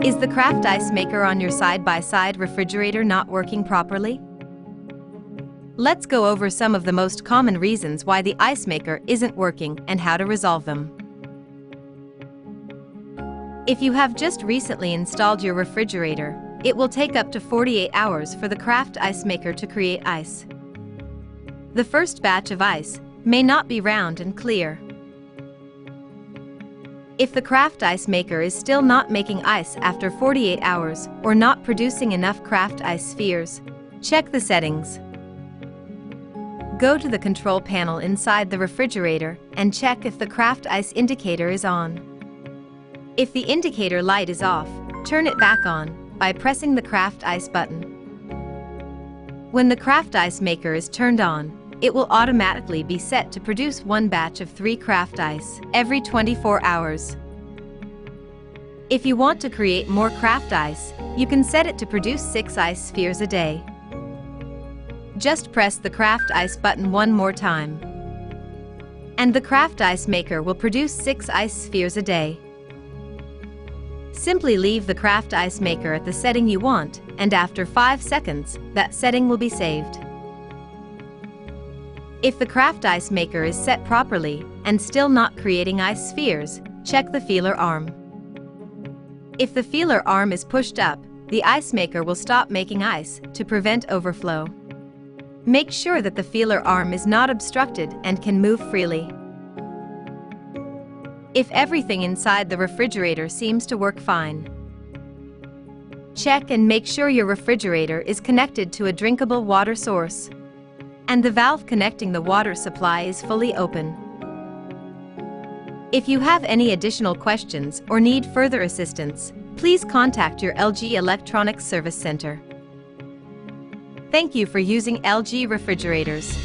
Is the Craft Ice Maker on your side-by-side refrigerator not working properly? Let's go over some of the most common reasons why the ice maker isn't working and how to resolve them. If you have just recently installed your refrigerator, it will take up to 48 hours for the Craft Ice Maker to create ice. The first batch of ice may not be round and clear. If the Craft Ice Maker is still not making ice after 48 hours or not producing enough Craft Ice spheres, check the settings. Go to the control panel inside the refrigerator and check if the Craft Ice indicator is on. If the indicator light is off, turn it back on by pressing the Craft Ice button. When the Craft Ice Maker is turned on, it will automatically be set to produce one batch of 3 Craft Ice every 24 hours. If you want to create more Craft Ice, you can set it to produce 6 ice spheres a day. Just press the Craft Ice button one more time, and the Craft Ice Maker will produce 6 ice spheres a day. Simply leave the Craft Ice Maker at the setting you want, and after 5 seconds, that setting will be saved. If the Craft Ice Maker is set properly and still not creating ice spheres, check the feeler arm. If the feeler arm is pushed up, the ice maker will stop making ice to prevent overflow. Make sure that the feeler arm is not obstructed and can move freely. If everything inside the refrigerator seems to work fine, check and make sure your refrigerator is connected to a drinkable water source, and the valve connecting the water supply is fully open. If you have any additional questions or need further assistance, please contact your LG Electronics Service Center. Thank you for using LG refrigerators.